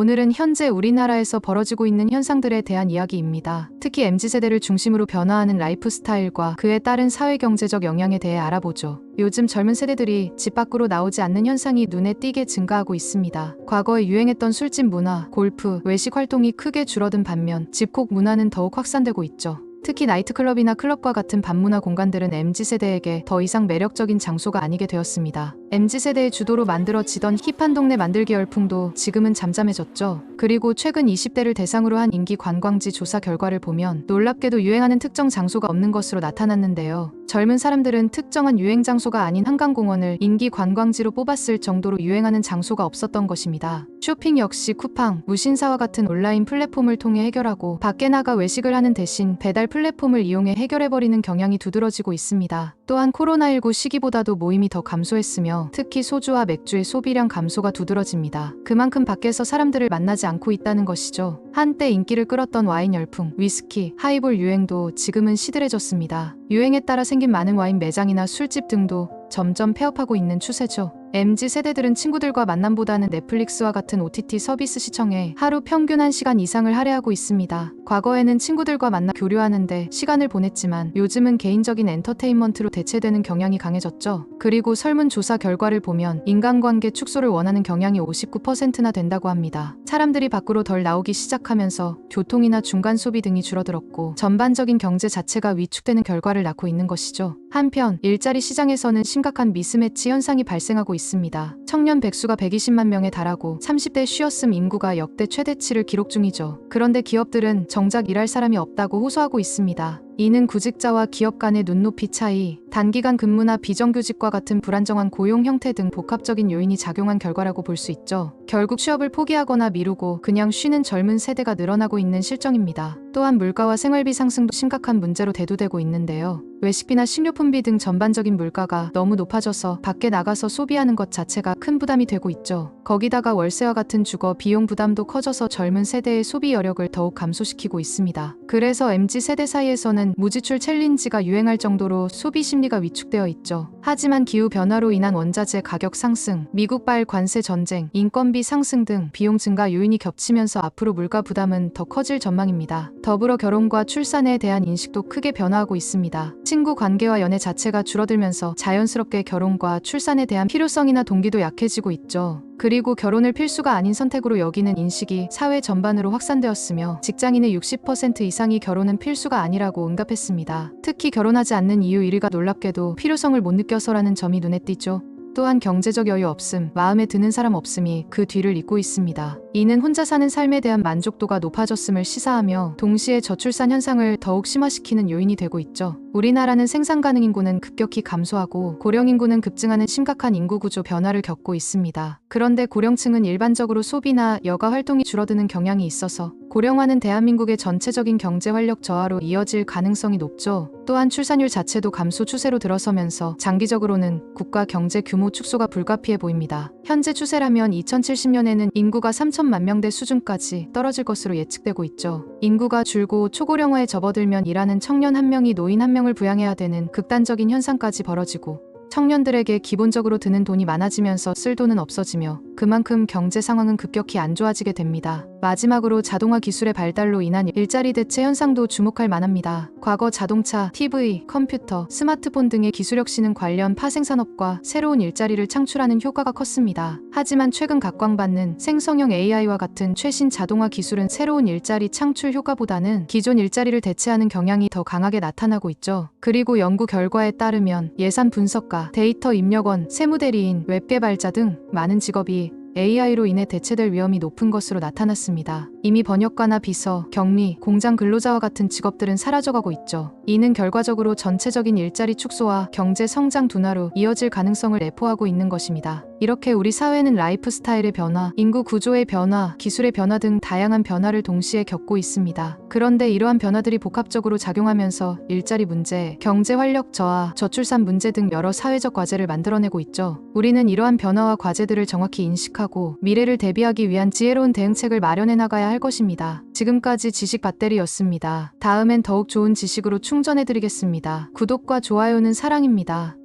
오늘은 현재 우리나라에서 벌어지고 있는 현상들에 대한 이야기입니다. 특히 MZ세대를 중심으로 변화하는 라이프 스타일과 그에 따른 사회경제적 영향에 대해 알아보죠. 요즘 젊은 세대들이 집 밖으로 나오지 않는 현상이 눈에 띄게 증가하고 있습니다. 과거에 유행했던 술집 문화, 골프, 외식 활동이 크게 줄어든 반면 집콕 문화는 더욱 확산되고 있죠. 특히 나이트클럽이나 클럽과 같은 밤문화 공간들은 MZ세대에게 더 이상 매력적인 장소가 아니게 되었습니다. MZ세대의 주도로 만들어지던 힙한 동네 만들기 열풍도 지금은 잠잠해졌죠. 그리고 최근 20대를 대상으로 한 인기 관광지 조사 결과를 보면 놀랍게도 유행하는 특정 장소가 없는 것으로 나타났는데요. 젊은 사람들은 특정한 유행 장소가 아닌 한강공원을 인기 관광지로 뽑았을 정도로 유행하는 장소가 없었던 것입니다. 쇼핑 역시 쿠팡, 무신사와 같은 온라인 플랫폼을 통해 해결하고 밖에 나가 외식을 하는 대신 배달 플랫폼을 이용해 해결해버리는 경향이 두드러지고 있습니다. 또한 코로나19 시기보다도 모임이 더 감소했으며 특히 소주와 맥주의 소비량 감소가 두드러집니다. 그만큼 밖에서 사람들을 만나지 않고 있다는 것이죠. 한때 인기를 끌었던 와인 열풍, 위스키, 하이볼 유행도 지금은 시들해졌습니다. 유행에 따라 생긴 많은 와인 매장이나 술집 등도 점점 폐업하고 있는 추세죠. MZ세대들은 친구들과 만남보다는 넷플릭스와 같은 OTT 서비스 시청에 하루 평균 1시간 이상을 할애하고 있습니다. 과거에는 친구들과 만나 교류하는데 시간을 보냈지만 요즘은 개인적인 엔터테인먼트로 대체되는 경향이 강해졌죠. 그리고 설문조사 결과를 보면 인간관계 축소를 원하는 경향이 59%나 된다고 합니다. 사람들이 밖으로 덜 나오기 시작하면서 교통이나 중간 소비 등이 줄어들었고 전반적인 경제 자체가 위축되는 결과를 낳고 있는 것이죠. 한편 일자리 시장에서는 심각한 미스매치 현상이 발생하고 있습니다. 청년 백수가 120만 명에 달하고 30대 쉬었음 인구가 역대 최대치를 기록 중이죠. 그런데 기업들은 정작 일할 사람이 없다고 호소하고 있습니다. 이는 구직자와 기업 간의 눈높이 차이, 단기간 근무나 비정규직과 같은 불안정한 고용 형태 등 복합적인 요인이 작용한 결과라고 볼 수 있죠. 결국 취업을 포기하거나 미루고 그냥 쉬는 젊은 세대가 늘어나고 있는 실정입니다. 또한 물가와 생활비 상승도 심각한 문제로 대두되고 있는데요. 외식비나 식료품비 등 전반적인 물가가 너무 높아져서 밖에 나가서 소비하는 것 자체가 큰 부담이 되고 있죠. 거기다가 월세와 같은 주거 비용 부담도 커져서 젊은 세대의 소비 여력을 더욱 감소시키고 있습니다. 그래서 MZ세대 사이에서는 무지출 챌린지가 유행할 정도로 소비 심리가 위축되어 있죠. 하지만 기후변화로 인한 원자재 가격 상승, 미국발 관세 전쟁, 인건비 상승 등 비용 증가 요인이 겹치면서 앞으로 물가 부담은 더 커질 전망입니다. 더불어 결혼과 출산에 대한 인식도 크게 변화하고 있습니다. 친구 관계와 연애 자체가 줄어들면서 자연스럽게 결혼과 출산에 대한 필요성이나 동기도 약해지고 있죠. 그리고 결혼을 필수가 아닌 선택으로 여기는 인식이 사회 전반으로 확산되었으며 직장인의 60% 이상이 결혼은 필수가 아니라고 응답했습니다. 특히 결혼하지 않는 이유 1위가 놀랍게도 필요성을 못 느껴서라는 점이 눈에 띄죠. 또한 경제적 여유 없음, 마음에 드는 사람 없음이 그 뒤를 잇고 있습니다. 이는 혼자 사는 삶에 대한 만족도가 높아졌음을 시사하며 동시에 저출산 현상을 더욱 심화시키는 요인이 되고 있죠. 우리나라는 생산 가능 인구는 급격히 감소하고 고령 인구는 급증하는 심각한 인구 구조 변화를 겪고 있습니다. 그런데 고령층은 일반적으로 소비나 여가 활동이 줄어드는 경향이 있어서 고령화는 대한민국의 전체적인 경제 활력 저하로 이어질 가능성이 높죠. 또한 출산율 자체도 감소 추세로 들어서면서 장기적으로는 국가 경제 규모 축소가 불가피해 보입니다. 현재 추세라면 2070년에는 인구가 3천만 명대 수준까지 떨어질 것으로 예측되고 있죠. 인구가 줄고 초고령화에 접어들면 일하는 청년 1명이 노인 1명을 부양해야 되는 극단적인 현상까지 벌어지고 청년들에게 기본적으로 드는 돈이 많아지면서 쓸 돈은 없어지며 그만큼 경제 상황은 급격히 안 좋아지게 됩니다. 마지막으로 자동화 기술의 발달로 인한 일자리 대체 현상도 주목할 만합니다. 과거 자동차, TV, 컴퓨터, 스마트폰 등의 기술 혁신은 관련 파생산업과 새로운 일자리를 창출하는 효과가 컸습니다. 하지만 최근 각광받는 생성형 AI와 같은 최신 자동화 기술은 새로운 일자리 창출 효과보다는 기존 일자리를 대체하는 경향이 더 강하게 나타나고 있죠. 그리고 연구 결과에 따르면 예산 분석가, 데이터 입력원, 세무대리인, 웹개발자 등 많은 직업이 AI로 인해 대체될 위험이 높은 것으로 나타났습니다. 이미 번역가나 비서, 격리, 공장 근로자와 같은 직업들은 사라져가고 있죠. 이는 결과적으로 전체적인 일자리 축소와 경제 성장 둔화로 이어질 가능성을 내포하고 있는 것입니다. 이렇게 우리 사회는 라이프 스타일의 변화, 인구 구조의 변화, 기술의 변화 등 다양한 변화를 동시에 겪고 있습니다. 그런데 이러한 변화들이 복합적으로 작용하면서 일자리 문제, 경제 활력 저하, 저출산 문제 등 여러 사회적 과제를 만들어내고 있죠. 우리는 이러한 변화와 과제들을 정확히 인식하고 미래를 대비하기 위한 지혜로운 대응책을 마련해 나가야 할 것입니다. 지금까지 지식 배터리였습니다. 다음엔 더욱 좋은 지식으로 충전해드리겠습니다. 구독과 좋아요는 사랑입니다.